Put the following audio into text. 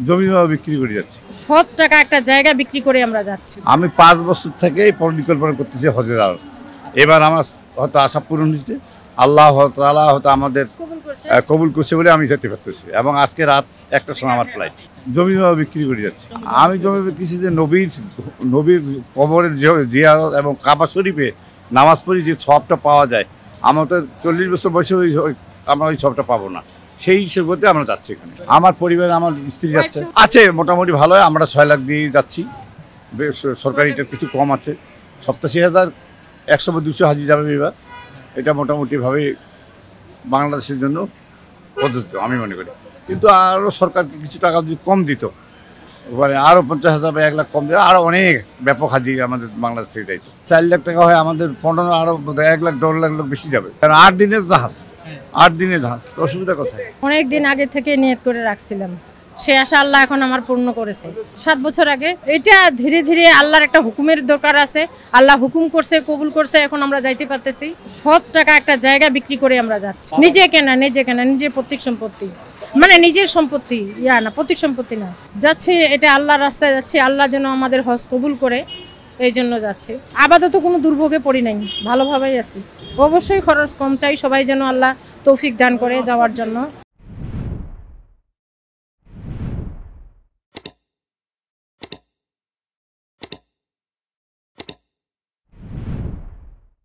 জমি বিক্রি করে যাচ্ছি। 7 টাকা একটা জায়গা বিক্রি করে আমরা যাচ্ছি। আমি 5 বছর থেকে পরিকল্পনা করতেছি হজে যাওয়ার। এবার আমার হয়তো আশা পূরণ হয়েছে, আল্লাহ তাআলা হয়তো আমাদের কবুল করছে বলে আমি যেতে পারতেছি। এবং আজকে রাত 1টার সময় আমার ফ্লাইট। জমি বিক্রি করে যাচ্ছি। আমি জমি বিক্রি যে নবীর কবরের জিয়ারত এবং কাবা শরীফে নামাজ পড়ি যে সবটা পাওয়া যায়, আমার তো 40 বছর বয়সে আমরা ওই সবটা পাবো না। সেই হিসেবে আমরা যাচ্ছি এখানে। আমার পরিবারে আমার স্ত্রী যাচ্ছে, আছে মোটামুটি ভালো। আমরা 6 লাখ দিয়ে যাচ্ছি, সরকারিটা কিছু কম আছে। 87,000 100 বা 200 হাজি যাবে এবার। এটা মোটামুটিভাবে বাংলাদেশের জন্য প্রযোজ্য আমি মনে করি। কিন্তু আরও সরকারকে কিছু টাকা যদি কম দিত, মানে আরও 50,000 বা 1 লাখ কম দিত, আরও অনেক ব্যাপক হাজি আমাদের বাংলাদেশ থেকে যাইতো। 4 লাখ টাকা হয় আমাদের 15, আরও 1 লাখ 1.5 লাখ লোক বেশি যাবে। কারণ 8 দিনের জাহাজ, 8 দিনের জাহাজ, অসুবিধা কোথায়? অনেক দিন আগে থেকে নিয়ত করে রাখছিলাম, সে আশা আল্লাহ এখন আমার পূর্ণ করেছে। 7 বছর আগে এটা ধীরে ধীরে আল্লাহর একটা হুকুমের দরকার আছে, আল্লাহ হুকুম করছে, কবুল করছে, এখন আমরা যাইতে পারতেছি। 7 টাকা একটা জায়গা বিক্রি করে আমরা যাচ্ছি। নিজে কেনা নিজের প্রত্যেক সম্পত্তি, মানে নিজের সম্পত্তি, না প্রত্যেক সম্পত্তি না, যাচ্ছি এটা আল্লাহর রাস্তায় যাচ্ছি। আল্লাহ যেন আমাদের হজ কবুল করে, এই জন্য যাচ্ছি। আপাতত কোনো দুর্ভোগে পড়ি নাই, ভালোভাবেই আছি। অবশ্যই খরচ কম চাই, সবাই যেন আল্লাহ তৌফিক দান করে যাওয়ার জন্য।